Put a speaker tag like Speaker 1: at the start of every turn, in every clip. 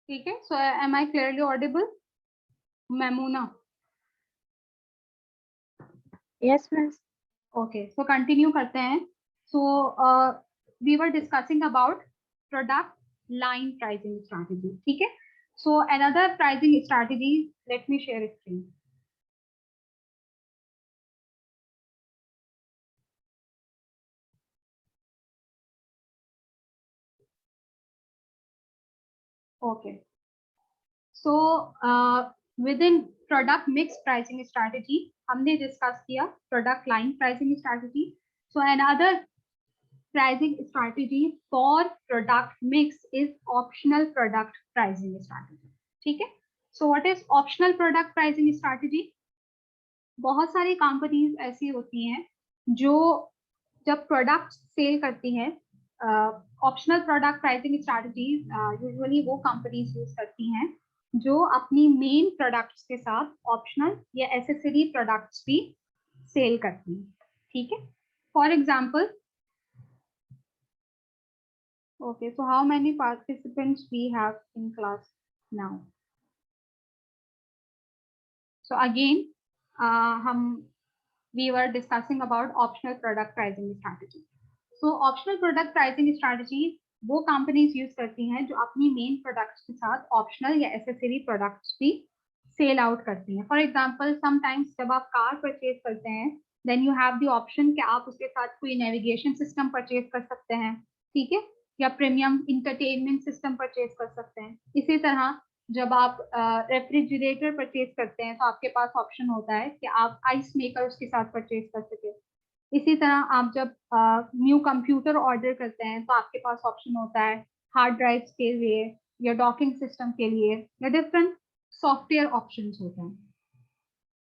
Speaker 1: ठीक है, so am I clearly audible Memuna?
Speaker 2: Yes miss.
Speaker 1: Okay, so continue करते हैं। So we were discussing about product line pricing strategy, ठीक है। So another pricing strategy, let me share screen. Okay, so within product mix pricing strategy हमने discuss किया product line pricing strategy. So another pricing strategy for product mix is optional product pricing strategy, ठीक है। so what is optional product pricing strategy? बहुत सारी companies ऐसी होती हैं जो जब प्रोडक्ट सेल करती हैं, optional product pricing strategies usually वो कंपनीज यूज करती हैं जो अपनी मेन प्रोडक्ट्स के साथ ऑप्शनल या एसेसरी प्रोडक्ट्स भी सेल करती हैं, ठीक है। For example, okay, so how many participants we have in class now? So again, we were discussing about optional product pricing strategy. So optional product pricing strategy वो companies use करती हैं जो अपनी मेन प्रोडक्ट्स के साथ optional या accessory products भी sell out करती हैं। फॉर एग्जांपल, समटाइम्स जब आप कार परचेज करते हैं, then you have the option कि आप उसके साथ कोई नेविगेशन सिस्टम परचेज कर सकते हैं, ठीक है, या प्रीमियम इंटरटेनमेंट सिस्टम परचेज कर सकते हैं। इसी तरह जब आप रेफ्रिजरेटर परचेज करते हैं तो आपके पास ऑप्शन होता है कि आप आइस मेकर उसके साथ परचेज कर सके। इसी तरह आप जब न्यू कंप्यूटर ऑर्डर करते हैं तो आपके पास ऑप्शन होता है हार्ड ड्राइव्स के लिए या डॉकिंग सिस्टम के लिए या डिफरेंट सॉफ्टवेयर ऑप्शंस होते हैं।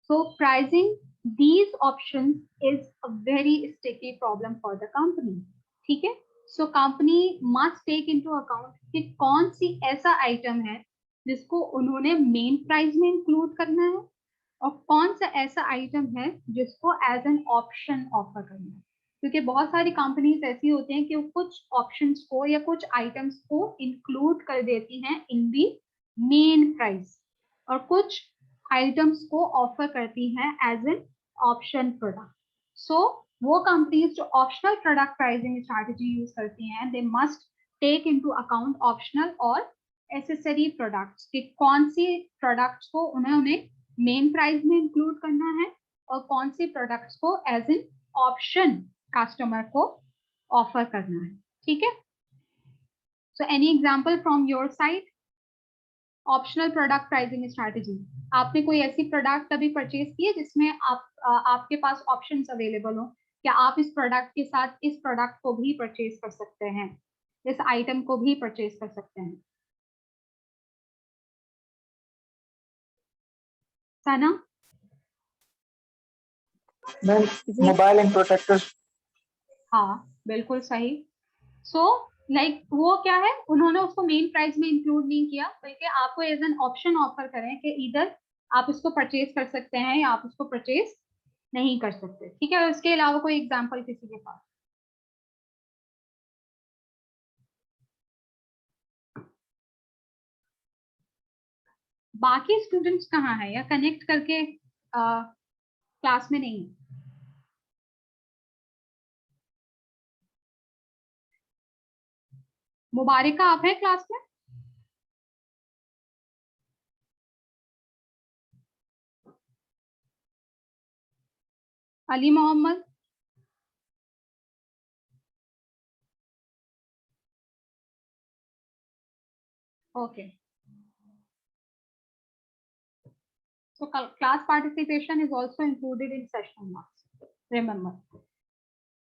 Speaker 1: सो pricing these options is a very sticky problem for the company, ठीक है। So company must take into account कि कौन सी ऐसा आइटम है जिसको उन्होंने मेन प्राइस में इंक्लूड करना है और कौन सा ऐसा आइटम है जिसको एज एन ऑप्शन ऑफर करना है। क्योंकि बहुत सारी कंपनीज ऐसी होती हैं कि वो कुछ ऑप्शंस को या कुछ आइटम्स को इंक्लूड कर देती हैं इन दी मेन प्राइस और कुछ आइटम्स को ऑफर करती हैं as an option product. So वो कंपनीज जो optional product pricing strategy use करती हैं, they must take into account optional और एसेसरी प्रोडक्ट्स कि कौन सी प्रोडक्ट्स को उन्हें मेन प्राइस में इंक्लूड करना है और कौन सी प्रोडक्ट्स को एज एन ऑप्शन कस्टमर को ऑफर करना है, ठीक है। So any example from your side? Optional product pricing strategy, आपने कोई ऐसी प्रोडक्ट कभी परचेज की है जिसमें आपके पास ऑप्शंस अवेलेबल हो कि आप इस प्रोडक्ट के साथ इस प्रोडक्ट को भी परचेज कर सकते हैं, इस आइटम को भी परचेज कर सकते हैं? सना?
Speaker 3: Mobile and protector.
Speaker 1: हाँ, बिल्कुल सही। सो लाइक वो क्या है, उन्होंने उसको मेन प्राइस में इंक्लूड नहीं किया बल्कि आपको एज एन ऑप्शन ऑफर करें कि इधर आप इसको परचेज कर सकते हैं या आप इसको परचेज नहीं कर सकते, ठीक है। उसके अलावा कोई एग्जांपल किसी के पास? बाकी स्टूडेंट्स कहाँ है या कनेक्ट करके क्लास में नहीं है? मुबारिका, आप है क्लास में? Ali Mohammad? Okay, so class participation is also included in session marks, remember.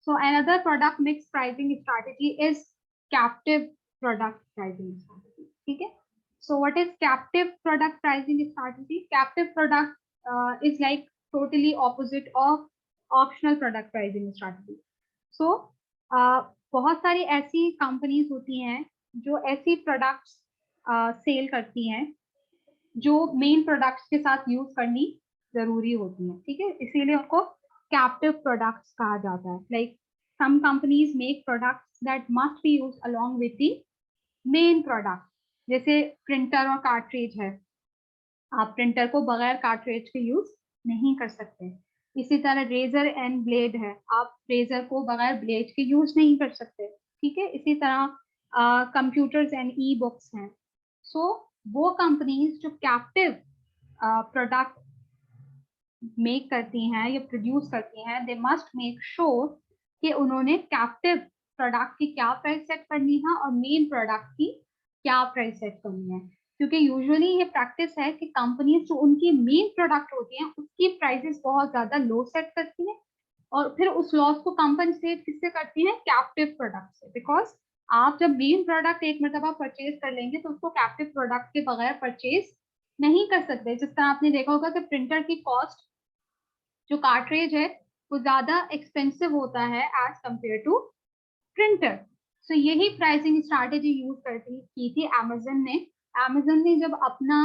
Speaker 1: So another product mix pricing strategy is captive product pricing strategy, ठीक है। So what is captive product pricing strategy? Captive product is like totally opposite of optional product pricing strategy. So बहुत सारी ऐसी companies होती हैं जो ऐसी products cell करती हैं जो मेन प्रोडक्ट्स के साथ यूज करनी जरूरी होती है, ठीक है, इसीलिए उनको कैप्टिव प्रोडक्ट्स कहा जाता है। Like some companies make products that must be used along with the main product, जैसे प्रिंटर और कार्ट्रिज है, आप प्रिंटर को बगैर कार्ट्रिज के यूज नहीं कर सकते। इसी तरह रेजर एंड ब्लेड है, आप रेजर को बगैर ब्लेड के यूज नहीं कर सकते। ठीक है, इसी तरह कंप्यूटर्स एंड ई बुक्स हैं। सो वो कंपनीज जो कैप्टिव प्रोडक्ट मेक करती हैं या प्रोड्यूस करती हैं, दे मस्ट मेक श्योर कि उन्होंने कैप्टिव प्रोडक्ट की क्या प्राइस सेट करनी है और मेन प्रोडक्ट की क्या प्राइस सेट करनी है। क्योंकि यूजुअली ये प्रैक्टिस है कि कंपनीज जो उनकी मेन प्रोडक्ट होती हैं उसकी प्राइसेस बहुत ज्यादा लो सेट करती हैं और फिर उस लॉस को कंपनसेट किससे करती हैं, कैप्टिव प्रोडक्ट से। बिकॉज आप जब मेन प्रोडक्ट एक मरतबा परचेज कर लेंगे तो उसको कैप्टिव प्रोडक्ट के बगैर परचेज नहीं कर सकते। जिस तरह आपने देखा होगा कि प्रिंटर की कॉस्ट जो कार्ट्रिज है वो ज्यादा एक्सपेंसिव होता है एज कंपेयर टू प्रिंटर। सो यही प्राइसिंग स्ट्रैटेजी यूज करती की थी अमेजन ने। अमेजन ने जब अपना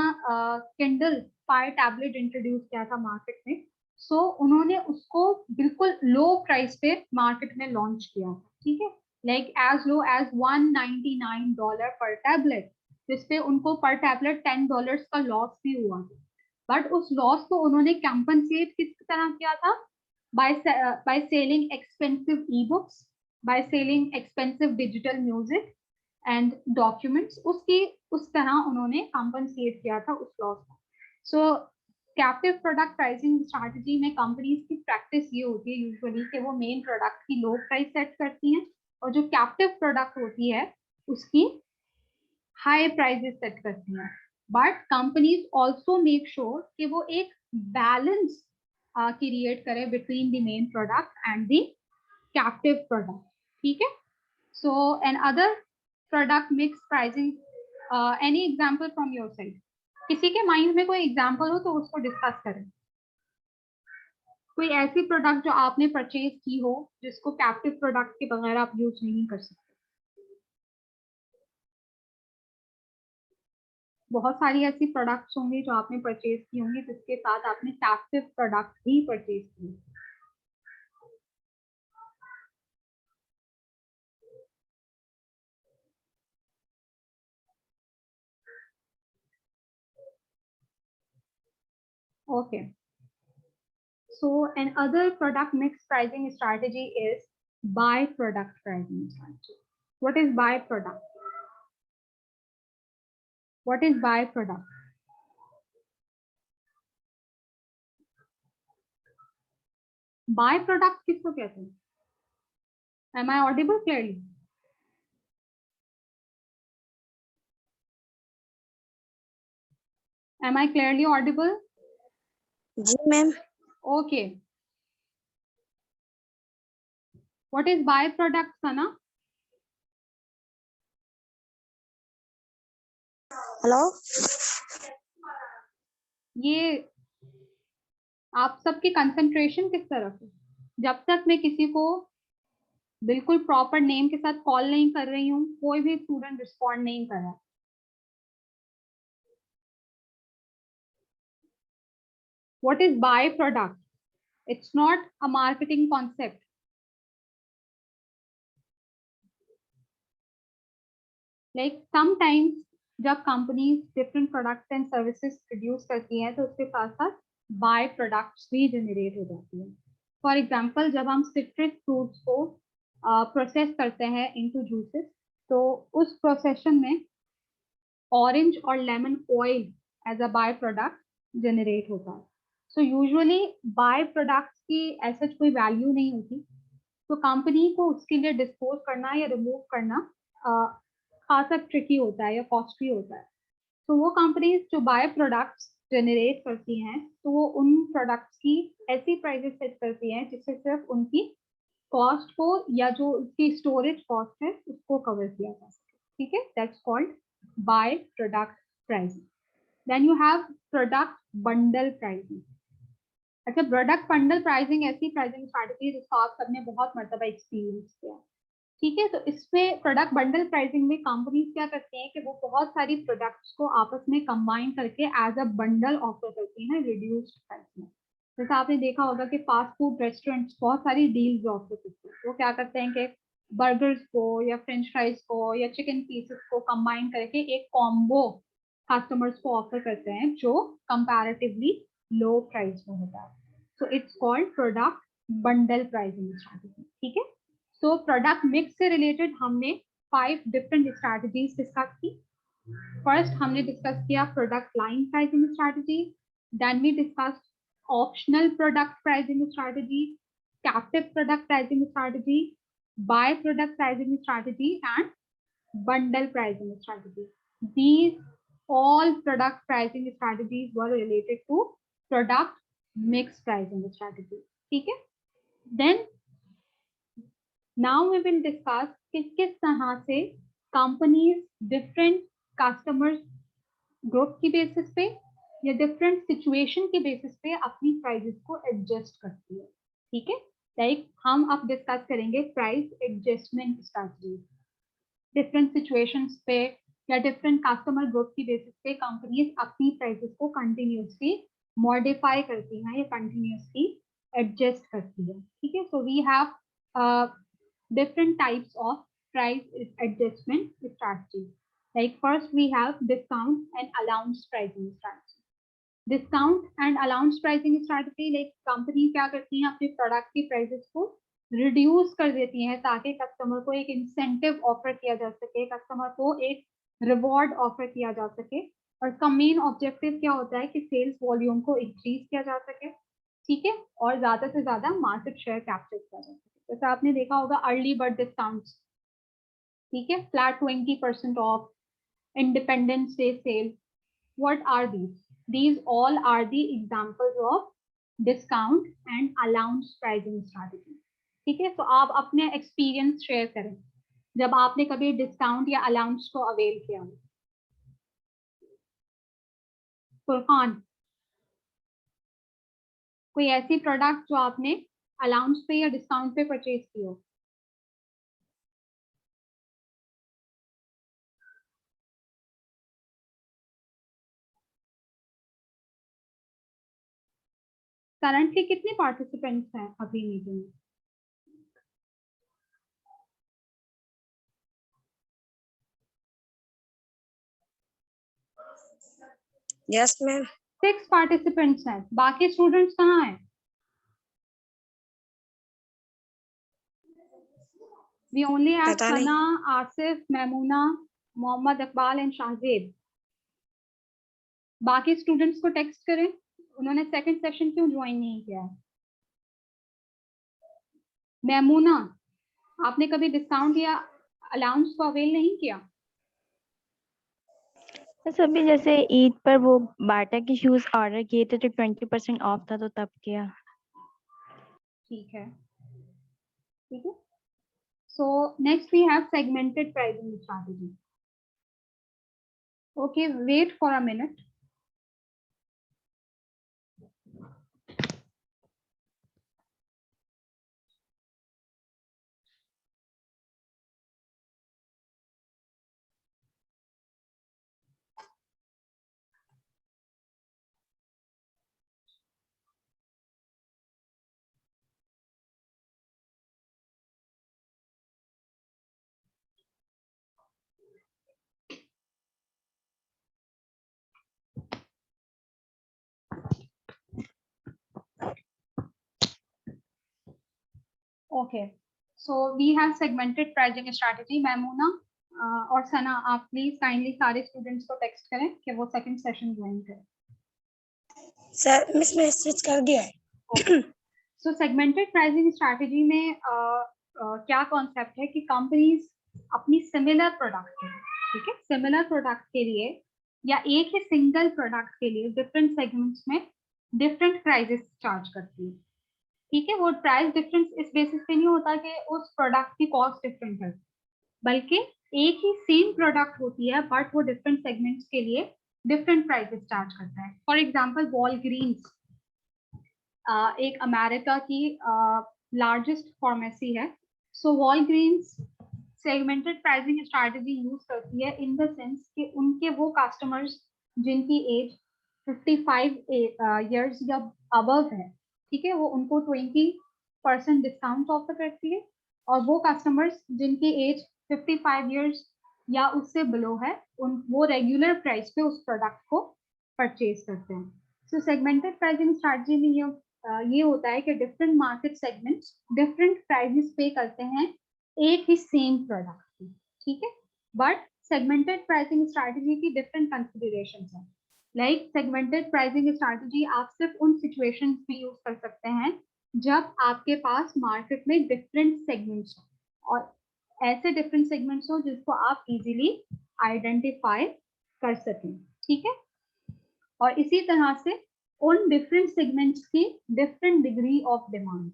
Speaker 1: किंडल फायर टैबलेट इंट्रोड्यूस किया था मार्केट में, सो उन्होंने उसको बिल्कुल लो प्राइस पे मार्केट में लॉन्च किया। ठीक है, लाइक एज लो एज $199 पर टैबलेट, जिसपे उनको पर टैबलेट $10 का लॉस भी हुआ। बट उस लॉस को उन्होंने कंपनसेट किस तरह किया था, by selling expensive e books, by selling expensive digital music and documents. उसकी उस तरह उन्होंने कंपनसेट किया था उस लॉस को। सो कैप्टिव प्रोडक्ट प्राइसिंग स्ट्रैटेजी में कंपनीज की प्रैक्टिस ये होती है यूजुअली कि वो मेन प्रोडक्ट की लो प्राइस सेट करती हैं और जो कैप्टिव प्रोडक्ट होती है उसकी हाई प्राइसेस सेट करती हैं। But companies also make sure कि वो एक बैलेंस क्रिएट करे between the main product and the captive product. ठीक है, so another product mix pricing, any example from your side? किसी के माइंड में कोई एग्जांपल हो तो उसको डिस्कस करें। कोई ऐसी प्रोडक्ट जो आपने परचेज की हो जिसको कैप्टिव प्रोडक्ट के बगैर आप यूज नहीं कर सकते। बहुत सारी ऐसी प्रोडक्ट्स होंगी जो आपने परचेज की होंगी जिसके साथ आपने कैप्टिव प्रोडक्ट ही परचेज की। Okay, so another product mix pricing strategy is by product pricing strategy. What is by product? What is by product? By product किसको कहते हैं? Am I audible clearly? Am I clearly audible?
Speaker 2: जी ma'am.
Speaker 1: Okay. What is by product, Sana?
Speaker 2: Hello.
Speaker 1: ये आप सबकी concentration किस तरफ है? जब तक मैं किसी को बिल्कुल प्रॉपर नेम के साथ कॉल नहीं कर रही हूँ कोई भी स्टूडेंट रिस्पॉन्ड नहीं कर रहा। What is byproduct? It's not a marketing concept. Like sometimes जब companies different products and services produce करती हैं तो उसके साथ साथ बाय प्रोडक्ट्स भी जनरेट हो जाती है। फॉर एग्जाम्पल जब हम सिट्रस फ्रूट्स को प्रोसेस करते हैं इनटू जूसेस तो उस प्रोसेशन में ऑरेंज और lemon oil as a by product generate होता है। सो यूजुअली बाय प्रोडक्ट्स की ऐसा कोई वैल्यू नहीं होती, तो कंपनी को उसके लिए डिस्पोज करना या रिमूव करना खासा ट्रिकी होता है या कॉस्टली होता है। तो वो कंपनीज जो बाय प्रोडक्ट्स जनरेट करती हैं तो वो उन प्रोडक्ट्स की ऐसी प्राइसेस सेट करती हैं जिससे सिर्फ उनकी कॉस्ट को या जो उसकी स्टोरेज कॉस्ट है उसको कवर किया जा सके। ठीक है, that's called by product pricing. Then you have product bundle pricing. अच्छा, प्रोडक्ट बंडल प्राइसिंग ऐसी प्राइसिंग स्ट्रैटेजी जिसको आप सबने बहुत मरतबा एक्सपीरियंस किया। ठीक है, तो इसमें प्रोडक्ट बंडल प्राइसिंग में कंपनीज क्या करती हैं कि वो बहुत सारी प्रोडक्ट्स को आपस में कंबाइन करके एज अ बंडल ऑफर करती हैं रिड्यूस्ड प्राइस में। जैसे आपने देखा होगा कि फास्ट फूड रेस्टोरेंट्स बहुत सारी डील्स ऑफर करते हैं। वो क्या करते हैं कि बर्गर्स को या फ्रेंच फ्राइज को या चिकन पीसेस को कंबाइन करके एक कॉम्बो कस्टमर्स को ऑफर करते हैं जो कंपैरेटिवली लो प्राइस में होता है. So it's called product bundle pricing strategy. ठीक है. सो प्रोडक्ट मिक्स से रिलेटेड हमने 5 डिफरेंट स्ट्रैटेजीज डिस्कस की. फर्स्ट हमने डिस्कस किया product line pricing strategy. Then we discussed optional product pricing strategy, captive product pricing strategy, by product pricing strategy, and bundle pricing strategy. These all product pricing strategies were related to product mix pricing strategy. ठीक है. Then now we will discuss किस तरह से companies different customers group की basis पे या different situation के basis पे अपनी prices को adjust करती है. ठीक है. लाइक हम अब डिस्कस करेंगे price adjustment strategy. Different situations पे या डिफरेंट कस्टमर ग्रुप की बेसिस पे कंपनीज अपनी प्राइसेस को कंटिन्यूसली मॉडिफाई करती हैं या कंटिन्यूसली एडजस्ट करती है. ठीक है. So we have different types of price adjustment strategy. Like first we have discount and allowance pricing strategy. Discount and allowance pricing strategy, like company क्या करती हैं अपने प्रोडक्ट की प्राइसेस को रिड्यूस कर देती हैं ताकि कस्टमर को एक इंसेंटिव ऑफर किया जा सके, कस्टमर को एक रिवॉर्ड ऑफर किया जा सके. और इसका मेन ऑब्जेक्टिव क्या होता है कि सेल्स वॉल्यूम को इंक्रीज किया जा सके. ठीक है. और ज्यादा से ज्यादा मार्केट शेयर कैप्चर किया जा सके. जैसे आपने देखा होगा अर्ली बर्ड डिस्काउंट. ठीक है. Flat 20% off, independence day sale. What are these? These all are the examples of discount and allowance pricing strategy. ठीक है. तो आप अपने एक्सपीरियंस शेयर करें जब आपने कभी डिस्काउंट या अलाउंस को अवेल किया. फुरकान, कोई ऐसी प्रोडक्ट जो आपने अलाउंस पे या डिस्काउंट पे परचेज की हो? करंटली कितने पार्टिसिपेंट्स हैं अभी मीटिंग में?
Speaker 2: Yes ma'am.
Speaker 1: 6 पार्टिसिपेंट्स हैं. बाकी स्टूडेंट्स कहाँ हैं? We only have
Speaker 2: पता नहीं.
Speaker 1: Sana, Asif, Maimuna, Mohammad Iqbal and Shahzeb. बाकी स्टूडेंट्स को टेक्स्ट करें उन्होंने सेकंड सेशन क्यों ज्वाइन नहीं किया है. मैमूना, आपने कभी डिस्काउंट या अलाउंस को अवेल नहीं किया?
Speaker 4: सभी जैसे ईद पर वो बाटा के शूज ऑर्डर किए थे तो 20% ऑफ था तो तब किया.
Speaker 1: ठीक है. ठीक है. So next we have segmented pricing strategy. Okay, wait for a minute. Okay, so we have segmented pricing strategy. Maimuna और सना, आप प्लीज काइंडली सारे स्टूडेंट्स को टेक्स्ट करें कि वो सेकंड सेशन ज्वाइन करें.
Speaker 2: सर मिस मैसेज कर दिया है.
Speaker 1: सो सेगमेंटेड प्राइसिंग स्ट्रैटेजी में क्या कॉन्सेप्ट है कि कंपनीज अपनी सिमिलर प्रोडक्ट के लिए, ठीक है, सिमिलर प्रोडक्ट के लिए या एक ही सिंगल प्रोडक्ट के लिए डिफरेंट सेगमेंट्स में डिफरेंट प्राइसेस चार्ज करती है. ठीक है. वो प्राइस डिफरेंस इस बेसिस पे नहीं होता कि उस प्रोडक्ट की कॉस्ट डिफरेंट है, बल्कि एक ही सेम प्रोडक्ट होती है बट वो डिफरेंट सेगमेंट्स के लिए डिफरेंट प्राइसेस चार्ज करता है. फॉर एग्जांपल वॉलग्रीन्स एक अमेरिका की लार्जेस्ट फार्मेसी है. सो Walgreens segmented pricing strategy use करती है इन द सेंस कि उनके वो कस्टमर्स जिनकी एज 55 इयर्स या अबव है, ठीक है, वो उनको 20% डिस्काउंट ऑफर करती है और वो कस्टमर्स जिनकी एज 55 इयर्स या उससे बिलो है वो रेगुलर प्राइस पे उस प्रोडक्ट को परचेज करते हैं। सो सेगमेंटेड प्राइसिंग स्ट्रैटेजी में ये होता है कि different market segments different prices पे करते हैं एक ही सेम प्रोडक्ट की, ठीक है। बट सेगमेंटेड प्राइसिंग स्ट्रैटेजी की डिफरेंट कंसिडरेशंस हैं। लाइक सेगमेंटेड प्राइसिंग स्ट्रैटेजी आप सिर्फ उन सिचुएशंस में यूज कर सकते हैं जब आपके पास मार्केट में डिफरेंट सेगमेंट्स हो और ऐसे डिफरेंट सेगमेंट्स हो जिसको आप इजीली आइडेंटिफाई कर सकें, ठीक है। और इसी तरह से उन डिफरेंट सेगमेंट्स की different degree of demand.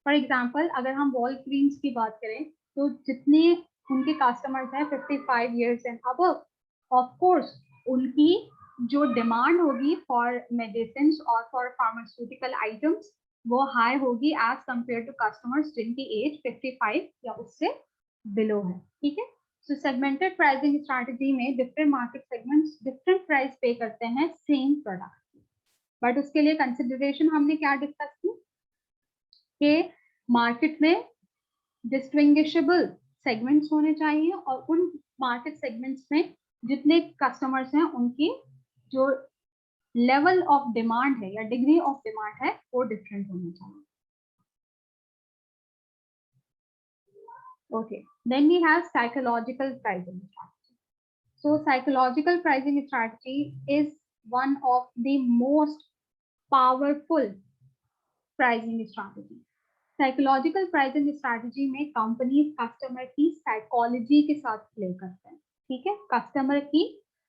Speaker 1: For example अगर हम वॉलग्रीन्स की बात करें तो जितने उनके कस्टमर्स हैं 55 years and above, of course उनकी जो डिमांड होगी फॉर मेडिसिन और फॉर फार्मास्यूटिकल आइटम्स वो हाई होगी एज कंपेयर टू कस्टमर्स जिनकी एज 55 या उससे बिलो है, ठीक है। सो सेगमेंटेड प्राइसिंग स्ट्रैटेजी में different market segments different price पे करते हैं सेम प्रोडक्ट, बट उसके लिए कंसिडरेशन हमने क्या डिस्कस की कि मार्केट में डिस्टिंग्विशेबल सेगमेंट्स होने चाहिए और उन मार्केट सेगमेंट्स में जितने कस्टमर्स हैं उनकी जो लेवल ऑफ डिमांड है या डिग्री ऑफ डिमांड है वो डिफरेंट होनी चाहिए। Okay, then we have psychological pricing strategy. So psychological pricing strategy is one of the most powerful pricing strategy. Psychological pricing strategy में कंपनीज कस्टमर की psychology के साथ प्ले करते हैं, ठीक है। कस्टमर की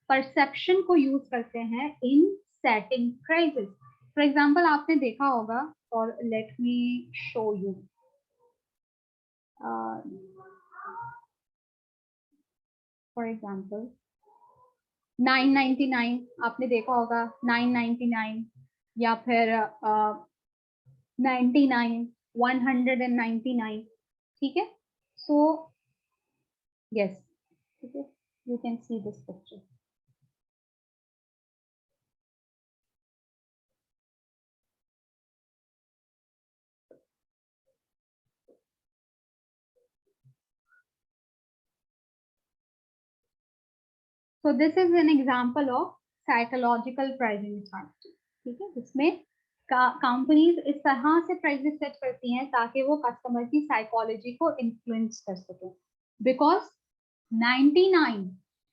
Speaker 1: परसेप्शन को यूज करते हैं in setting prices. For example आपने देखा होगा, और let me show you, for example 999 आपने देखा होगा, 999 या फिर 99, 199, ठीक है। सो यस, ठीक है, you can see this picture. So this is an example of psychological pricing strategy, ठीक है, जिसमें कंपनीज इस तरह से प्राइसेस सेट करती हैं ताकि वो कस्टमर की साइकोलॉजी को इन्फ्लुएंस कर सके, because 99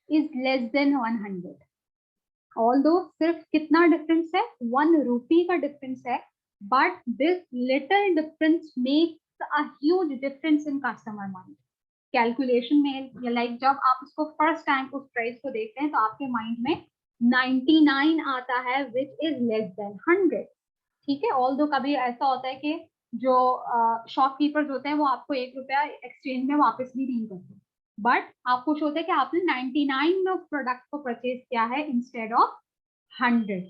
Speaker 1: is less than 100, although सिर्फ कितना डिफरेंस है, 1 रुपी का डिफरेंस है, but this little difference makes a huge difference in customer mind. Calculation में या लाइक जब आप उसको फर्स्ट टाइम उस प्राइस को देखते हैं तो आपके माइंड में 99 आता है विच इज लेस देन 100, ठीक है। ऑल्दो कभी ऐसा होता है कि जो शॉपकीपर्स होते हैं वो आपको 1 रुपया एक्सचेंज में वापस भी नहीं करते, बट आप खुश होते हैं कि आपने 99 में उस प्रोडक्ट को परचेज किया है instead of 100।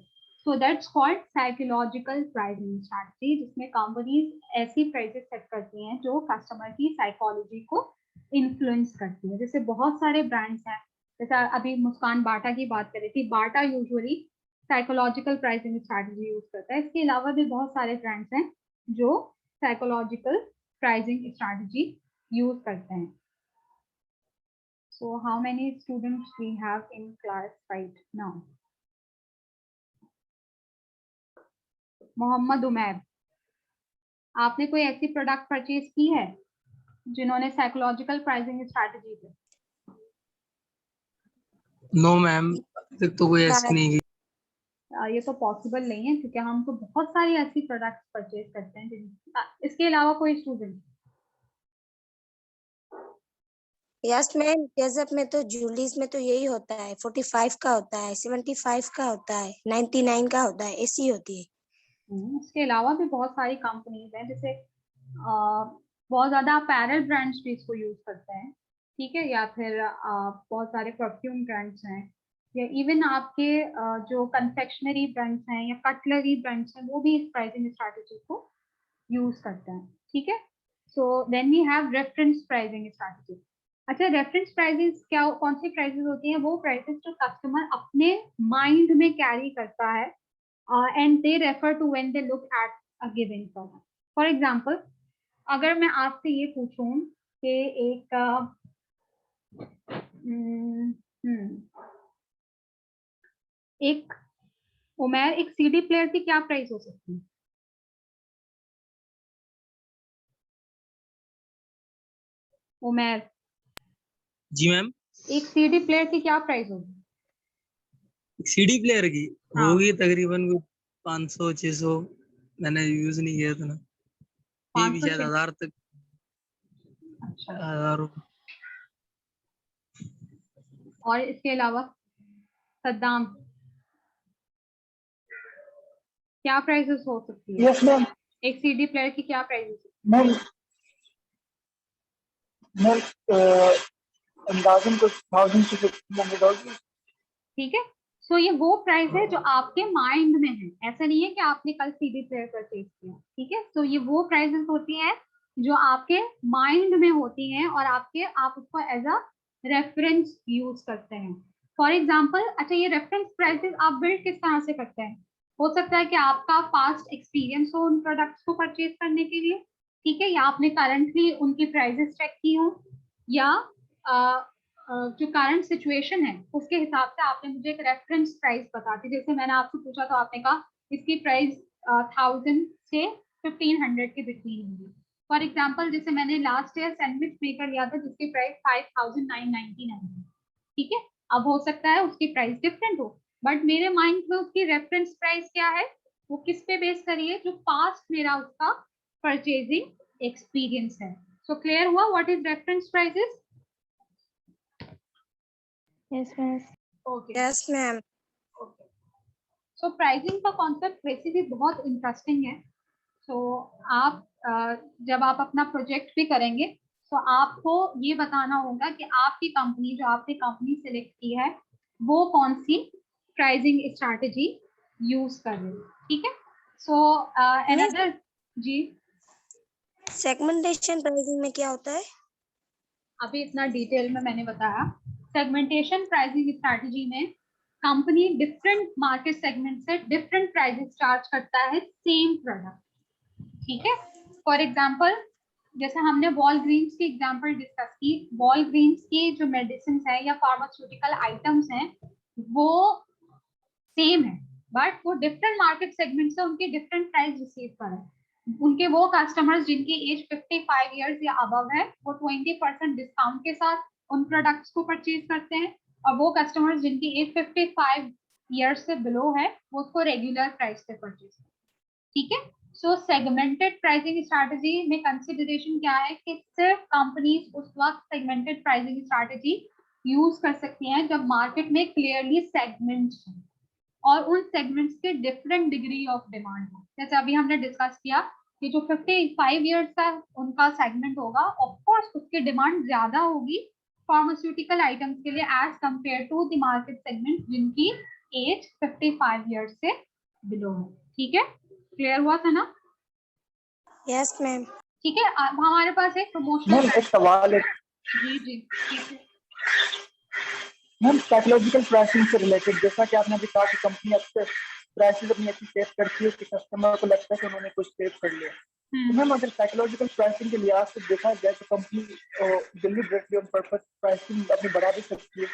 Speaker 1: So that's called psychological pricing strategy, जिसमें कंपनीज ऐसी प्राइसेस सेट करती हैं जो कस्टमर की साइकोलॉजी को इन्फ्लुएंस करती है। जैसे बहुत सारे ब्रांड्स हैं, जैसे अभी मुस्कान बाटा की बात करी थी, Bata usually psychological pricing strategy use करता है। इसके अलावा भी बहुत सारे ब्रांड्स हैं जो साइकोलॉजिकल प्राइसिंग स्ट्रैटेजी यूज करते हैं। So how many students we have in class right now? Mohammad Umair, आपने कोई ऐसी प्रोडक्ट परचेज की है जिन्होंने साइकोलॉजिकल प्राइसिंग स्ट्रैटेजी पे?
Speaker 5: नो मैम, तो कोई ऐसी नहीं की।
Speaker 1: ये तो पॉसिबल नहीं है क्योंकि हम तो बहुत सारी ऐसी प्रोडक्ट्स परचेज करते हैं। इसके अलावा कोई स्टूडेंट?
Speaker 2: यस मैम, डेजर्ट में तो जूलीज में तो यही होता है, 45 का होता है, 75 का होता है, 99 का होता है, ऐसी होती है।
Speaker 1: इसके अलावा भी बहुत सारी कंपनीज हैं, जैसे बहुत ज्यादा अपैरल ब्रांड्स भी इसको यूज करते हैं, ठीक है, या फिर बहुत सारे परफ्यूम ब्रांड्स हैं, या इवन आपके जो कन्फेक्शनरी ब्रांड्स हैं या कटलरी ब्रांड्स हैं वो भी इस प्राइसिंग स्ट्रैटेजी को यूज करते हैं, ठीक है। So then we have reference pricing strategy. अच्छा, रेफरेंस प्राइसेस क्या, कौन सी प्राइसेस होती हैं? वो प्राइसेस जो कस्टमर अपने माइंड में कैरी करता है and they refer to when they look at a given product. For example, अगर मैं आपसे ये पूछूं कि एक एक उमैर, एक सीडी प्लेयर की क्या प्राइस हो सकती है? उमैर,
Speaker 5: जी मैम।
Speaker 1: एक सीडी प्लेयर की क्या प्राइस होगी?
Speaker 5: सीडी प्लेयर की
Speaker 1: हाँ।
Speaker 5: होगी तकरीबन 500-600। मैंने यूज नहीं किया था ना, ये भी
Speaker 1: 500
Speaker 5: शायद
Speaker 1: से?
Speaker 5: 1000 तक।
Speaker 1: अच्छा,
Speaker 5: 1000।
Speaker 1: और इसके अलावा सद्दाम, क्या प्राइसेस हो सकती है?
Speaker 3: Yes ma'am.
Speaker 1: एक सीडी प्लेयर की क्या प्राइस हो सकती
Speaker 3: मैम मैम अंदाजन कुछ 1000 से 1500
Speaker 1: है? ठीक है, सो ये वो प्राइस है जो आपके माइंड में है, ऐसा नहीं है कि आपने कल सीडी प्लेयर परचेज किया। ठीक है, तो ये वो प्राइसेस होती हैं जो आपके माइंड में होती हैं और आप उसको एज अ रेफरेंस यूज करते हैं। फॉर एग्जाम्पल, अच्छा, ये रेफरेंस प्राइसेस आप बिल्ड किस तरह से करते हैं? हो सकता है कि आपका पास्ट एक्सपीरियंस हो उन प्रोडक्ट्स को परचेज करने के लिए, ठीक है, या आपने करंटली उनकी प्राइसेस चेक की हो, या जो करंट सिचुएशन है उसके हिसाब से आपने मुझे एक रेफरेंस प्राइस बता दी। जैसे मैंने आपसे पूछा तो आपने कहा इसकी प्राइस 1000 से 1500 के बिटवीन होगी। फॉर एग्जाम्पल, जैसे मैंने लास्ट ईयर सैंडविच मेकर लिया था जिसकी प्राइस 5999 थी। ठीक है, अब हो सकता है उसकी प्राइस डिफरेंट हो, बट मेरे माइंड में उसकी रेफरेंस प्राइस क्या है, वो किस पे बेस करी है? जो पास्ट मेरा उसका परचेजिंग एक्सपीरियंस है। सो क्लियर हुआ what is reference prices?
Speaker 4: Yes, miss.
Speaker 1: Okay,
Speaker 2: yes ma'am.
Speaker 1: Okay. So pricing का कॉन्सेप्ट वैसे भी बहुत इंटरेस्टिंग है। सो आप जब आप अपना प्रोजेक्ट भी करेंगे तो आपको ये बताना होगा कि आपकी कंपनी, जो आपने कंपनी सिलेक्ट की है, वो कौन सी प्राइसिंग स्ट्रैटेजी यूज कर रही है। ठीक है, सो
Speaker 2: मिस,
Speaker 1: अनदर, जी,
Speaker 2: सेगमेंटेशन प्राइसिंग में क्या होता है?
Speaker 1: अभी इतना डिटेल में मैंने बताया। सेगमेंटेशन प्राइसिंग स्ट्रैटेजी में कंपनी डिफरेंट मार्केट सेगमेंट से डिफरेंट प्राइसेस चार्ज करता है सेम प्रोडक्ट। ठीक है, फॉर एग्जाम्पल, जैसे हमने वॉलग्रीन्स की एग्जाम्पल डिस्कस की, वॉलग्रीन्स की जो मेडिसिन है या फार्मास्यूटिकल आइटम्स हैं वो सेम है, बट वो डिफरेंट मार्केट सेगमेंट से उनके डिफरेंट प्राइस रिसीव कर रहे हैं। उनके वो कस्टमर्स जिनकी एज 55 इयर्स या अबव है वो 20% डिस्काउंट के साथ उन प्रोडक्ट्स को परचेज करते हैं, और वो कस्टमर्स जिनकी एज 55 इयर्स से बिलो है वो उसको रेगुलर प्राइस पे परचेज करते हैं। ठीक है, सो सेगमेंटेड प्राइसिंग स्ट्रैटेजी में कंसिडरेशन क्या है कि सिर्फ कंपनीज उस वक्त सेगमेंटेड प्राइसिंग स्ट्रैटेजी यूज कर सकती हैं जब मार्केट में क्लियरली सेगमेंट्स हैं और उन सेगमेंट्स के डिफरेंट डिग्री ऑफ डिमांड है। जैसे अभी हमने डिस्कस किया कि जो 55 इयर्स का उनका सेगमेंट होगा, ऑफ कोर्स उसकी डिमांड ज्यादा होगी फार्मास्यूटिकल आइटम्स के लिए as compare to the market segment जिनकी एज 55 इयर्स से बिलो है। ठीक है, क्लियर हुआ था ना?
Speaker 2: Yes ma'am.
Speaker 1: ठीक है, अब हमारे पास एक प्रमोशनल,
Speaker 3: मैम एक सवाल है।
Speaker 1: जी जी, ठीक है।
Speaker 3: मैम साइकोलॉजिकल प्राइसिंग से रिलेटेड, जैसा कि आपने अभी कहा कि कंपनी अक्सर प्राइसेस अपनी ऐसी सेट करती है कि कस्टमर को लगता है कि उन्होंने कुछ सेव कर लिया। तो मैम अगर साइकोलॉजिकल प्राइसिंग के लिहाज से देखा जाए तो company deliberately on purpose pricing अपनी बढ़ा भी सकती है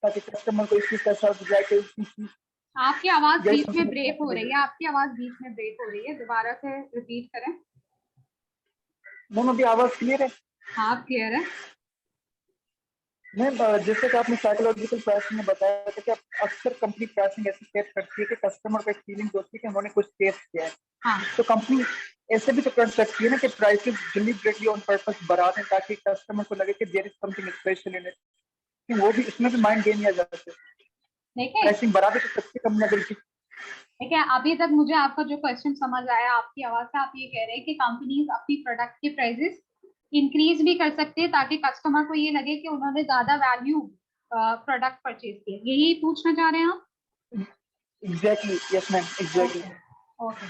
Speaker 3: ताकि कस्टमर को इस चीज का एहसास हो जाए कि उसकी चीज
Speaker 1: आपकी आवाज
Speaker 3: यही
Speaker 1: बीच में
Speaker 3: कंपनी
Speaker 1: ब्रेक हो रही है, आपकी आवाज बीच में ब्रेक हो रही है, दोबारा से रिपीट करें।
Speaker 3: मैम अभी आवाज क्लियर है?
Speaker 1: हाँ, क्लियर है।
Speaker 3: मैम जैसे कि आपने साइकोलॉजिकल प्राइसिंग में बताया था कि अक्सर कंपनी प्राइसिंग ऐसी सेट करती है कि कस्टमर को एक फीलिंग होती है कि उन्होंने कुछ सेव किया है।
Speaker 1: हाँ,
Speaker 3: तो कंपनी ऐसे भी तो कर सकती है ना कि प्राइसेस डिलीबरेटली ऑन पर्पस बढ़ा दें ताकि कस्टमर को लगे कि there is something special in it, कि वो भी इसमें भी माइंड गेन किया जा सकता है।
Speaker 1: देखिए
Speaker 3: प्राइसिंग बढ़ा भी तो सकती है कंपनी अगर
Speaker 1: देखिए, अभी तक मुझे आपका जो क्वेश्चन समझ आया आपकी आवाज से, आप ये कह रहे हैं कि कंपनीज अपनी प्रोडक्ट के प्राइसेस इंक्रीज भी कर सकते हैं ताकि कस्टमर को ये लगे कि उन्होंने ज्यादा वैल्यू प्रोडक्ट परचेज किया, यही पूछना चाह रहे हैं आप?
Speaker 3: Exactly. Yes ma'am, exactly.
Speaker 1: Okay,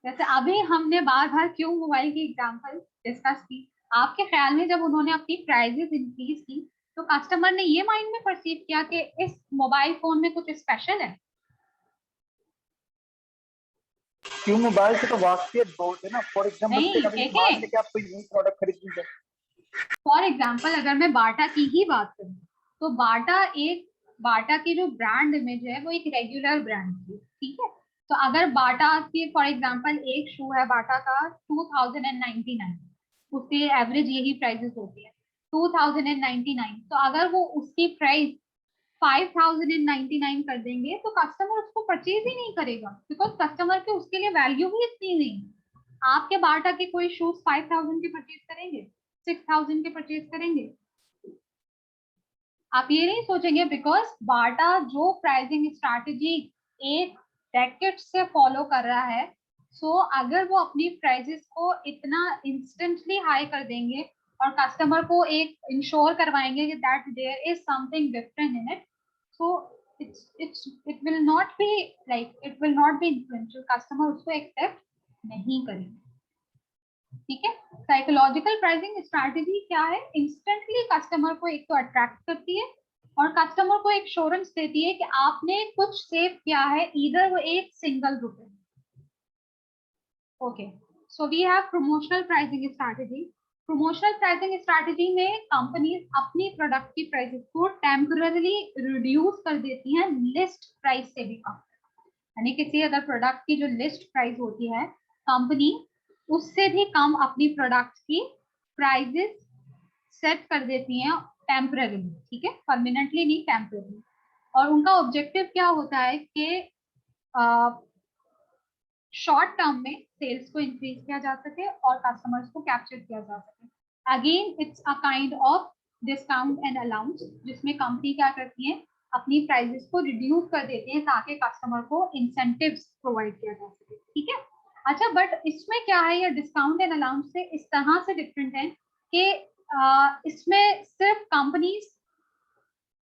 Speaker 1: जैसे अभी हमने बार बार क्यों मोबाइल की एग्जांपल डिस्कस की, आपके ख्याल में जब उन्होंने अपनी प्राइसेस इंक्रीज की तो कस्टमर ने ये माइंड में परसीव किया कि इस मोबाइल फोन में कुछ स्पेशल है?
Speaker 3: क्यों मोबाइल से तो वाकफियत बहुत है ना। फॉर एग्जांपल
Speaker 1: नहीं,
Speaker 3: कभी
Speaker 1: देखें।
Speaker 3: मान लें कि आप कोई नई प्रोडक्ट खरीदेंगे।
Speaker 1: फॉर एग्जाम्पल अगर मैं बाटा की ही बात करूं तो बाटा की जो ब्रांड इमेज है वो एक रेगुलर ब्रांड की, ठीक है। तो अगर बाटा की फॉर एग्जांपल एक शू है बाटा का 2099, उसके एवरेज यही प्राइसेस होती है 2099, तो अगर वो उसकी प्राइस 5099 कर देंगे तो कस्टमर उसको परचेज ही नहीं करेगा, बिकॉज कस्टमर के उसके लिए वैल्यू ही इतनी नहीं है। आपके बाटा के कोई शूज 5000 के परचेज करेंगे, 6000 के परचेज करेंगे? आप ये नहीं सोचेंगे, बिकॉज बाटा जो प्राइसिंग स्ट्रैटेजी एक डेकेड से फॉलो कर रहा है, सो अगर वो अपनी प्राइसेस को इतना इंस्टेंटली हाई कर देंगे और कस्टमर को एक इंश्योर करवाएंगे कि that there is something different in it, so it will not be influential, customer उसको एक्सेप्ट नहीं करेंगे, ठीक है। साइकोलॉजिकल प्राइसिंग स्ट्रैटेजी क्या है? इंस्टेंटली कस्टमर को एक तो अट्रैक्ट करती है और कस्टमर को एक श्योरेंस देती है कि आपने कुछ सेव किया है, इधर वो एक सिंगल रुपए। Okay, so we have promotional pricing strategy. Promotional pricing strategy में कंपनीज अपनी प्रोडक्ट की प्राइसेस को टेम्पररी रिड्यूस कर देती हैं लिस्ट प्राइस से भी कम, यानी किसी अगर प्रोडक्ट की जो लिस्ट प्राइस होती है कंपनी उससे भी कम अपनी प्रोडक्ट की प्राइसेस सेट कर देती हैं टेम्पररीली, ठीक है, परमानेंटली नहीं, टेम्पररी। और उनका ऑब्जेक्टिव क्या होता है कि शॉर्ट टर्म में सेल्स को इंक्रीज किया जा सके और कस्टमर्स को कैप्चर किया जा सके। Again it's a kind of discount and allowance, जिसमें कंपनी क्या करती है अपनी प्राइसेस को रिड्यूस कर देते हैं ताकि कस्टमर को इंसेंटिव्स प्रोवाइड किया जा सके, ठीक है। अच्छा, बट इसमें क्या है, ये डिस्काउंट एंड अलाउंस से इस तरह से डिफरेंट है कि इसमें सिर्फ कंपनीज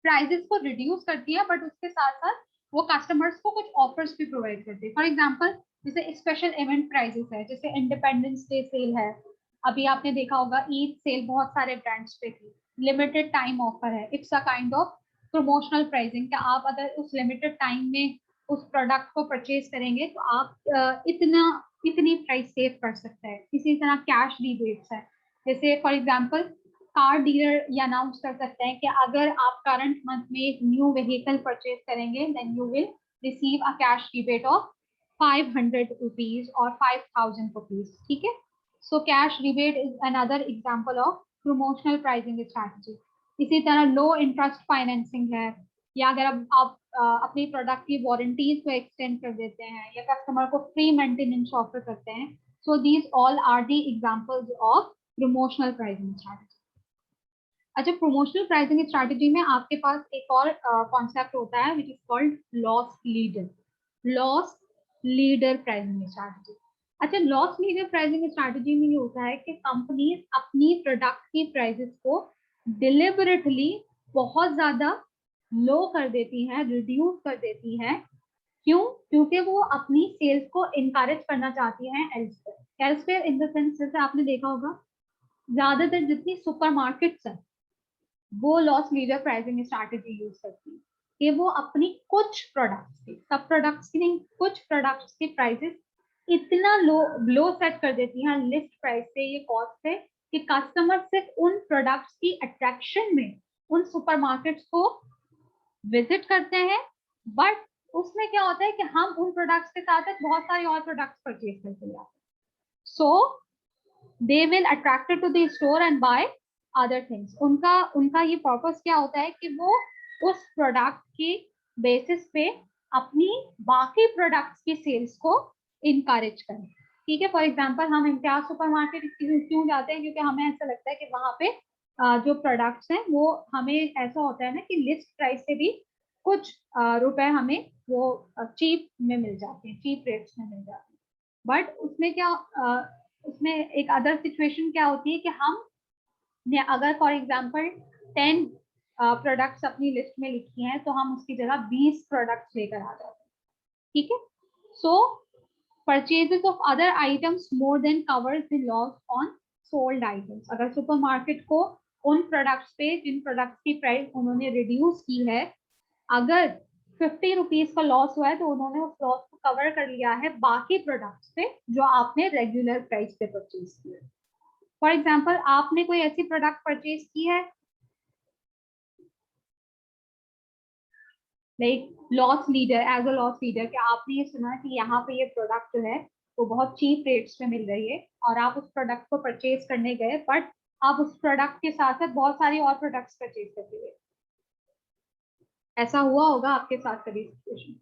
Speaker 1: प्राइसेस को रिड्यूस करती है, बट उसके साथ साथ वो कस्टमर्स को कुछ ऑफर्स भी प्रोवाइड करती है। फॉर एग्जांपल जैसे स्पेशल इवेंट प्राइसेस है, जैसे इंडिपेंडेंस डे सेल है, अभी आपने देखा होगा ईद सेल बहुत सारे ब्रांड्स पे थी, लिमिटेड टाइम ऑफर है, it's a kind of promotional pricing कि आप अगर उस लिमिटेड टाइम में उस प्रोडक्ट को परचेज करेंगे तो आप इतनी प्राइस सेव कर सकते हैं। इसी तरह कैश रिबेट्स है, जैसे फॉर एग्जांपल कार डीलर ये अनाउंस कर सकते हैं कि अगर आप करंट मंथ में एक न्यू व्हीकल परचेज करेंगे then you will receive a cash rebate of 500 rupees or 5000 rupees, ठीक है। So cash rebate is another example of promotional pricing strategy. इसी तरह लो इंटरेस्ट फाइनेंसिंग है, या अगर आप अपनी प्रोडक्ट की वारंटीज को एक्सटेंड कर देते हैं या कस्टमर को फ्री मेंटेनेंस ऑफर करते हैं, so these all are the examples of promotional pricing strategy. अच्छा, प्रमोशनल प्राइसिंग स्ट्रैटेजी में आपके पास एक और कॉन्सेप्ट होता है which is called loss leader pricing strategy. अच्छा, लॉस लीडर प्राइसिंग स्ट्रैटेजी में ये होता है कि कंपनीज अपनी प्रोडक्ट की प्राइसेस को डिलिबरेटली बहुत ज्यादा लो कर देती हैं, रिड्यूस कर देती हैं। क्यों? क्योंकि वो अपनी सेल्स को इनकरेज करना चाहती हैं एल्सवेयर इन द सेंस, जैसे आपने देखा होगा ज्यादातर जितनी सुपरमार्केट्स हैं वो loss leader pricing strategy use करती है कि वो अपनी कुछ प्रोडक्ट्स की, सब प्रोडक्ट्स की नहीं, कुछ प्रोडक्ट्स की प्राइसेस इतना लो सेट कर देती हैं लिस्ट प्राइस से, ये कॉस्ट से, कि कस्टमर सिर्फ उन प्रोडक्ट्स की अट्रैक्शन में उन सुपरमार्केट्स को विजिट करते हैं, बट उसमें क्या होता है कि हम उन प्रोडक्ट्स के साथ बहुत सारे और प्रोडक्ट्स परचेज करते जाते हैं, so they will attracted to the store and buy other things. उनका ये पर्पस क्या होता है कि वो उस प्रोडक्ट की बेसिस पे अपनी बाकी प्रोडक्ट्स की सेल्स को इनकरेज करें, ठीक है। फॉर एग्जांपल हम इम्तियाज सुपरमार्केट क्यों जाते हैं? क्योंकि हमें ऐसा लगता है कि वहां पे जो प्रोडक्ट्स हैं वो हमें ऐसा होता है ना कि लिस्ट प्राइस से भी कुछ रुपए हमें वो चीप में मिल जाते हैं, चीप रेट्स में मिल जाते हैं। बट उसमें क्या उसमें एक अदर सिचुएशन क्या होती है कि हम ने अगर फॉर एग्जांपल 10 प्रोडक्ट्स अपनी लिस्ट में लिखी हैं तो हम उसकी जगह 20 प्रोडक्ट्स लेकर आ जाते हैं, ठीक है। So purchases of other items more than covers the loss on sold items. अगर सुपरमार्केट को उन प्रोडक्ट्स पे जिन प्रोडक्ट्स की प्राइस उन्होंने रिड्यूस की है, अगर 50 रुपीज का लॉस हुआ है तो उन्होंने उस लॉस को कवर कर लिया है बाकी प्रोडक्ट्स पे जो आपने रेगुलर प्राइस पे परचेज किए। फॉर एग्जांपल आपने कोई ऐसी प्रोडक्ट परचेज की है like loss leader, as a loss leader, कि आपने ये सुना कि यहाँ पे ये प्रोडक्ट जो है वो बहुत चीप रेट्स पे मिल रही है और आप उस प्रोडक्ट को परचेज करने गए, बट आप उस प्रोडक्ट के साथ साथ बहुत सारी और प्रोडक्ट्स परचेज करते गए। ऐसा हुआ होगा आपके साथ कभी सिचुएशन?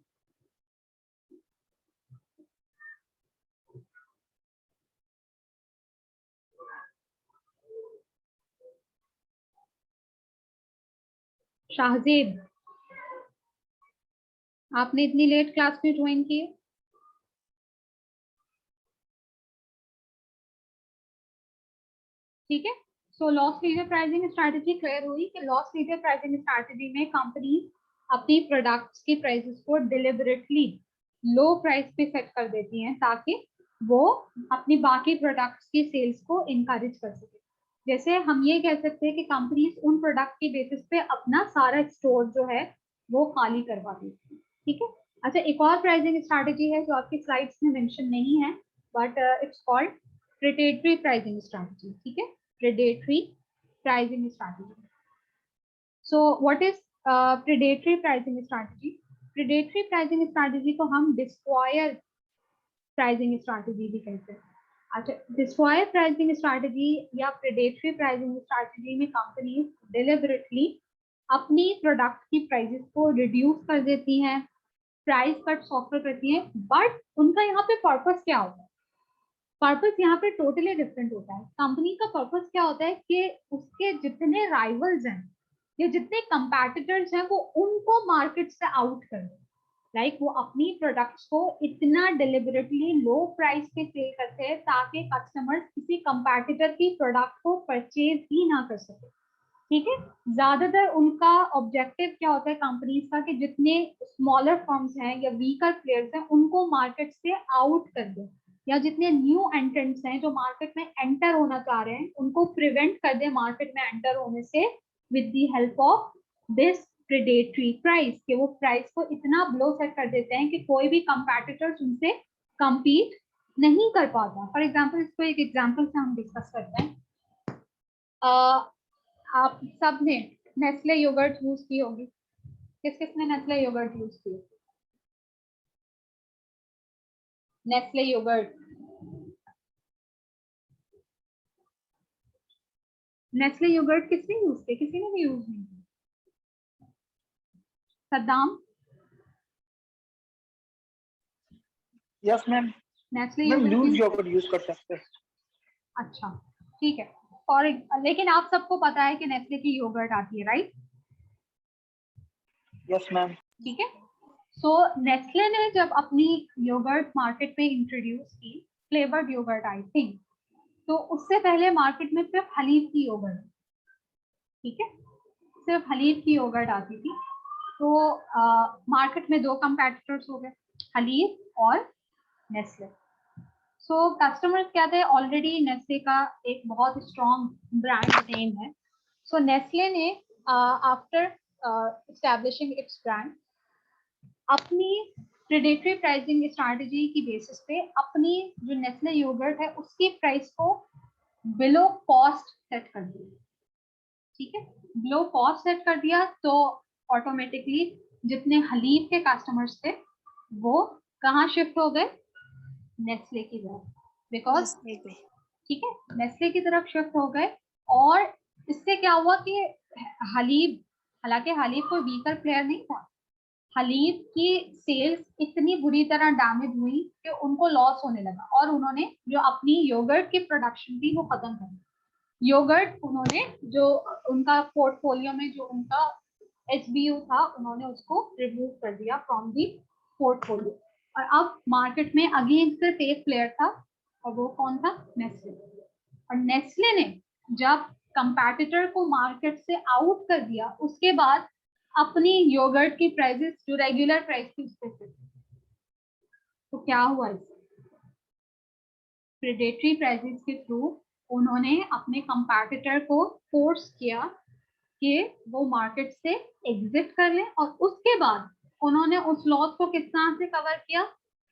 Speaker 1: शाहजेब, आपने इतनी लेट क्लास में ज्वाइन की? ठीक है, so loss leader pricing strategy clear हुई कि लॉस लीडर प्राइसिंग स्ट्रैटेजी में कंपनी अपनी प्रोडक्ट्स की प्राइसेस को डिलिबरेटली लो प्राइस पे सेट कर देती हैं ताकि वो अपनी बाकी प्रोडक्ट्स की सेल्स को इनकरेज कर सके। जैसे हम ये कह सकते हैं कि कंपनीज उन प्रोडक्ट के बेसिस पे अपना सारा स्टोर जो है वो खाली करवा देती है। ठीक है, अच्छा एक और प्राइसिंग स्ट्रैटेजी है जो आपकी स्लाइड्स में मेंशन नहीं है, but it's called predatory pricing strategy. ठीक है, predatory pricing strategy. So what is predatory pricing strategy? Predatory pricing strategy को हम डिस्ट्रॉयर प्राइसिंग स्ट्रैटेजी भी कहते हैं। अच्छा, डिस्ट्रॉयर प्राइसिंग स्ट्रैटेजी या प्रेडेटरी प्राइसिंग स्ट्रैटेजी में कंपनीज डिलिबरेटली अपनी प्रोडक्ट की प्राइसेस को रिड्यूस कर देती हैं, प्राइस कट्स ऑफर करती हैं, बट उनका यहाँ पे पर्पस क्या होता है? पर्पस यहाँ पे टोटली डिफरेंट होता है। कंपनी का पर्पस क्या होता है कि उसके जितने राइवल्स हैं या जितने कंपैटिटर्स हैं वो उनको मार्केट से आउट कर दे। लाइक वो अपनी प्रोडक्ट्स को इतना डिलिबरेटली लो प्राइस पे सेल करते हैं ताकि कस्टमर्स किसी कंपैटिटर की प्रोडक्ट को परचेज ही ना कर सके। ठीक है, ज्यादातर उनका ऑब्जेक्टिव क्या होता है कंपनीज का कि जितने स्मॉलर फर्म्स हैं या वीकर प्लेयर्स हैं उनको मार्केट से आउट कर दे, या जितने न्यू एंट्रेंट्स हैं जो मार्केट में एंटर होना चाह रहे हैं उनको प्रिवेंट कर दे मार्केट में एंटर होने से with the help of this predatory price, कि वो प्राइस को इतना ब्लो सेट कर देते हैं कि कोई भी कंपैटिटर्स उनसे compete नहीं कर पाता। फॉर एग्जाम्पल, इसको एक एग्जाम्पल से हम डिस्कस करते हैं। आप सब ने नेस्ले योगर्ट यूज की होगी, किस किसने नेस्ले योगर्ट यूज की? नेस्ले योगर्ट, नेस्ले योगर्ट किसने यूज किया? किसी ने भी यूज नहीं किया? Saddam?
Speaker 3: Yes ma'am,
Speaker 1: Nestle
Speaker 3: ma'am loose
Speaker 1: yogurt?
Speaker 3: Yogurt use कर सकते हैं।
Speaker 1: अच्छा ठीक है, और लेकिन आप सबको पता है कि नेस्ले की योगर्ट आती है, राइट?
Speaker 3: Yes ma'am.
Speaker 1: ठीक है, सो नेस्ले ने जब अपनी योगर्ट मार्केट में इंट्रोड्यूस की, फ्लेवर्ड योगर्ट आई थिंक, तो उससे पहले मार्केट में सिर्फ हलीब की योगर्ट, ठीक है, सिर्फ हलीब की योगर्ट आती थी। तो मार्केट में दो कंपैटिटर्स हो गए, हलीब और नेस्ले। सो कस्टमर्स क्या थे, ऑलरेडी नेस्ले का एक बहुत स्ट्रॉन्ग ब्रांड नेम है। सो नेस्ले ने आफ्टर एस्टैब्लिशिंग इट्स ब्रांड अपनी प्रेडेटरी प्राइसिंग स्ट्रैटेजी की बेसिस पे अपनी जो नेस्ले योगर्ट है उसकी प्राइस को बिलो कॉस्ट सेट कर दिया। ठीक है, बिलो कॉस्ट सेट कर दिया तो ऑटोमेटिकली जितने हलीब के कस्टमर्स थे वो कहाँ शिफ्ट हो गए? नेस्ले की तरफ, बिकॉज ठीक है नेस्ले की तरफ शिफ्ट हो गए। और इससे क्या हुआ कि हलीब, हालांकि हलीब कोई वीकर प्लेयर नहीं था, हलीब की सेल्स इतनी बुरी तरह डैमेज हुई कि उनको लॉस होने लगा और उन्होंने जो अपनी योगर्ट की प्रोडक्शन थी वो खत्म कर दी। योगर्ट उन्होंने जो उनका पोर्टफोलियो में जो उनका SBU था उन्होंने उसको रिमूव कर दिया फ्रॉम दी पोर्टफोलियो, और अब मार्केट में अगेन सिर्फ एक प्लेयर था और वो कौन था? नेस्ले। और नेस्ले ने जब कंपैटिटर को मार्केट से आउट कर दिया उसके बाद अपनी योगर्ट की प्राइसेस जो रेगुलर प्राइस थी उस पे, तो क्या हुआ इससे? प्रेडेटरी प्राइसेस के थ्रू उन्होंने अपने कंपैटिटर को फोर्स किया कि वो मार्केट से एग्जिट कर लें, और उसके बाद उन्होंने उस लॉस को किस तरह से कवर किया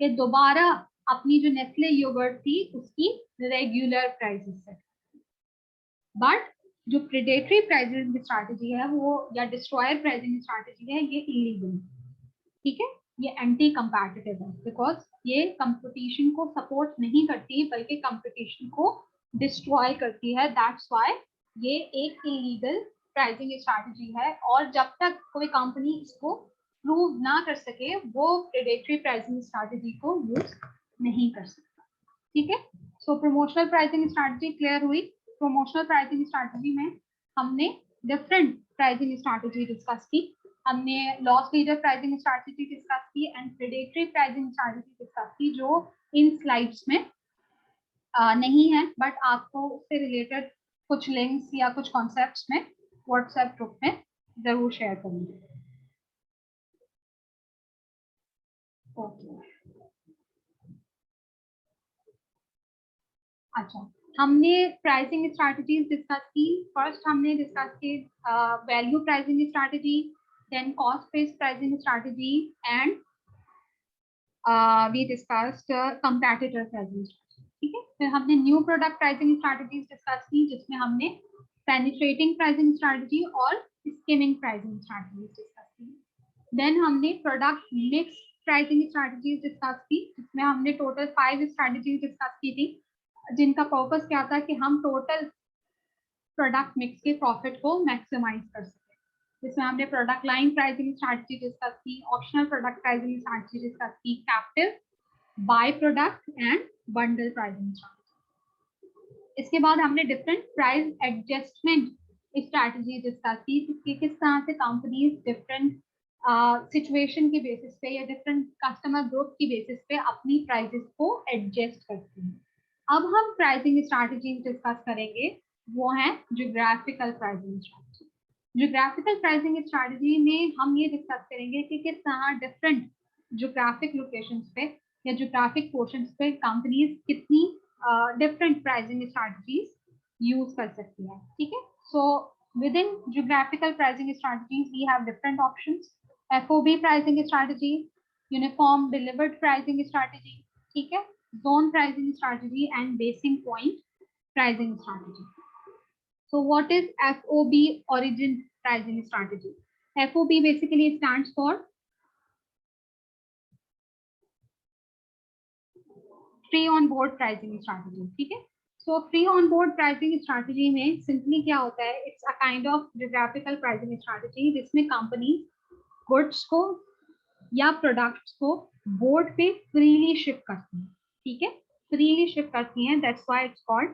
Speaker 1: कि दोबारा अपनी जो नेस्ले योगर्ट थी उसकी रेगुलर प्राइसेस सेट, बट जो प्रेडेटरी प्राइसिंग स्ट्रैटेजी है वो या डिस्ट्रॉयर प्राइसिंग स्ट्रैटेजी है, ये इलीगल, ठीक है, ये एंटी कंपैटिटिव है, बिकॉज ये कंपटीशन को सपोर्ट नहीं करती बल्कि कंपटीशन को डिस्ट्रॉय करती है। दैट्स व्हाई ये एक इलीगल प्राइसिंग स्ट्रैटेजी है, और जब तक कोई कंपनी इसको प्रूव ना कर सके वो प्रेडेटरी प्राइसिंग स्ट्रैटेजी को यूज नहीं कर सकता, ठीक है। So promotional pricing strategy clear हुई। प्रमोशनल प्राइसिंग स्ट्रैटेजी में हमने डिफरेंट प्राइसिंग स्ट्रैटेजी डिस्कस की, हमने loss leader pricing strategy discuss की and predatory pricing strategy discuss की, जो इन स्लाइड्स में नहीं है, बट आपको उससे रिलेटेड कुछ लिंक्स या कुछ कॉन्सेप्ट्स में व्हाट्सएप ग्रुप में जरूर शेयर करूंगी। ओके, अच्छा, हमने प्राइसिंग स्ट्रैटेजीज डिस्कस की। फर्स्ट हमने डिस्कस की value pricing strategy, then cost based pricing strategy and we discussed competitor pricing strategy, ठीक है। फिर हमने new product pricing strategies discuss की, जिसमें हमने पेनिट्रेटिंग प्राइसिंग स्ट्रैटेजी और स्किमिंग प्राइसिंग स्ट्रैटेजीज डिस्कस की। देन हमने product mix pricing strategies discuss की, जिसमें हमने टोटल 5 स्ट्रैटेजीज डिस्कस की थी, जिनका पर्पस क्या था कि हम टोटल प्रोडक्ट मिक्स के प्रॉफिट को मैक्सिमाइज कर सकें। जिसमें हमने product line pricing strategy discuss की, optional product pricing strategy discuss की, captive, by product and bundle pricing strategy. इसके बाद हमने different price adjustment strategy discuss की, कि किस तरह से कंपनीज डिफरेंट सिचुएशन के बेसिस पे या डिफरेंट कस्टमर ग्रुप की बेसिस पे अपनी प्राइसेस को एडजस्ट करती हैं। अब हम प्राइसिंग स्ट्रैटेजी डिस्कस करेंगे, वो है geographical pricing strategy. Geographical pricing strategy में हम ये डिस्कस करेंगे कि किस तरह डिफरेंट ज्योग्राफिक लोकेशंस पे या ज्योग्राफिक पोर्शंस पे कंपनीज कितनी डिफरेंट प्राइसिंग स्ट्रैटेजीज यूज कर सकती है, ठीक है। So within geographical pricing strategies we have different options, FOB pricing strategy, uniform delivered pricing strategy, ठीक है, zone pricing strategy and basing point pricing strategy. So what is FOB origin pricing strategy? FOB basically stands for free on board pricing strategy, ठीक है। So free on board pricing strategy में simply क्या होता है, it's a kind of geographical pricing strategy जिसमें company goods को या products को board पे freely ship करती है, ठीक है, फ्रीली शिप करती हैं। That's why it's called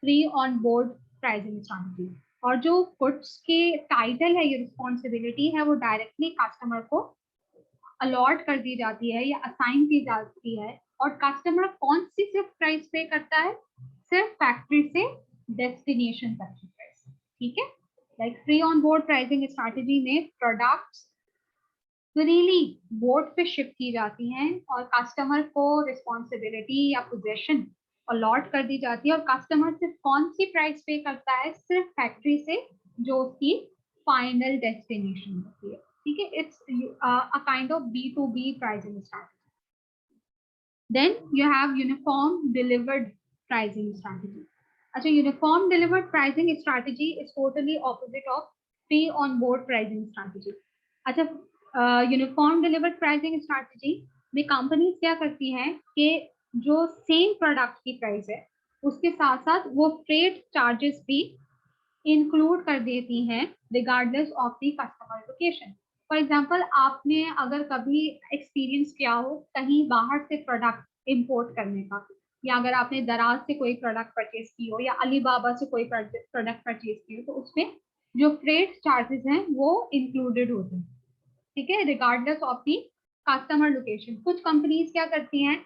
Speaker 1: free on board pricing strategy. और जो गुड्स के टाइटल है, ये रिस्पॉन्सिबिलिटी है, वो डायरेक्टली कस्टमर को अलॉट कर दी जाती है या असाइन की जाती है, और कस्टमर कौन सी सिर्फ प्राइस पे करता है, सिर्फ फैक्ट्री से डेस्टिनेशन तक की प्राइस, ठीक है। Like free on board pricing strategy में प्रोडक्ट्स फ्रीली बोर्ड पे शिप की जाती हैं और कस्टमर को रिस्पॉन्सिबिलिटी या पोजीशन अलॉट कर दी जाती है, और कस्टमर सिर्फ कौन सी प्राइस पे करता है, सिर्फ फैक्ट्री से जो उसकी फाइनल डेस्टिनेशन होती है, ठीक है। It's a kind of B2B pricing strategy. Then you have uniform delivered pricing strategy. अच्छा, uniform delivered pricing strategy is totally opposite of free on board pricing strategy. अच्छा, यूनिफॉर्म डिलीवर्ड प्राइसिंग स्ट्रैटेजी में companies क्या करती हैं कि जो same product की price है उसके साथ साथ वो फ्रेट चार्जेस भी इंक्लूड कर देती हैं regardless of the customer location. For example, आपने अगर कभी एक्सपीरियंस किया हो कहीं बाहर से प्रोडक्ट इंपोर्ट करने का, या अगर आपने दराज से कोई प्रोडक्ट परचेज की हो या अलीबाबा से कोई प्रोडक्ट परचेज की हो, तो उसमें जो फ्रेट चार्जेस हैं वो इंक्लूडेड होते हैं, ठीक है, regardless of the customer location. कुछ कंपनीज क्या करती हैं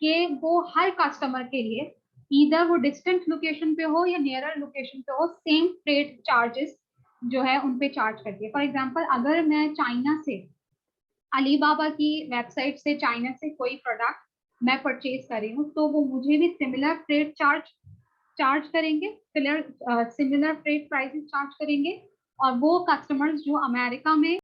Speaker 1: कि वो हर कस्टमर के लिए ईदर वो डिस्टेंट लोकेशन पे हो या नियरर लोकेशन पे हो, सेम फ्रेट चार्जेस जो है उन पे चार्ज करती है। फॉर एग्जांपल, अगर मैं चाइना से अलीबाबा की वेबसाइट से चाइना से कोई प्रोडक्ट मैं परचेज कर रही हूँ, तो वो मुझे भी सिमिलर फ्रेट चार्ज करेंगे, सिमिलर फ्रेट प्राइसेस चार्ज करेंगे, और वो कस्टमर्स जो अमेरिका में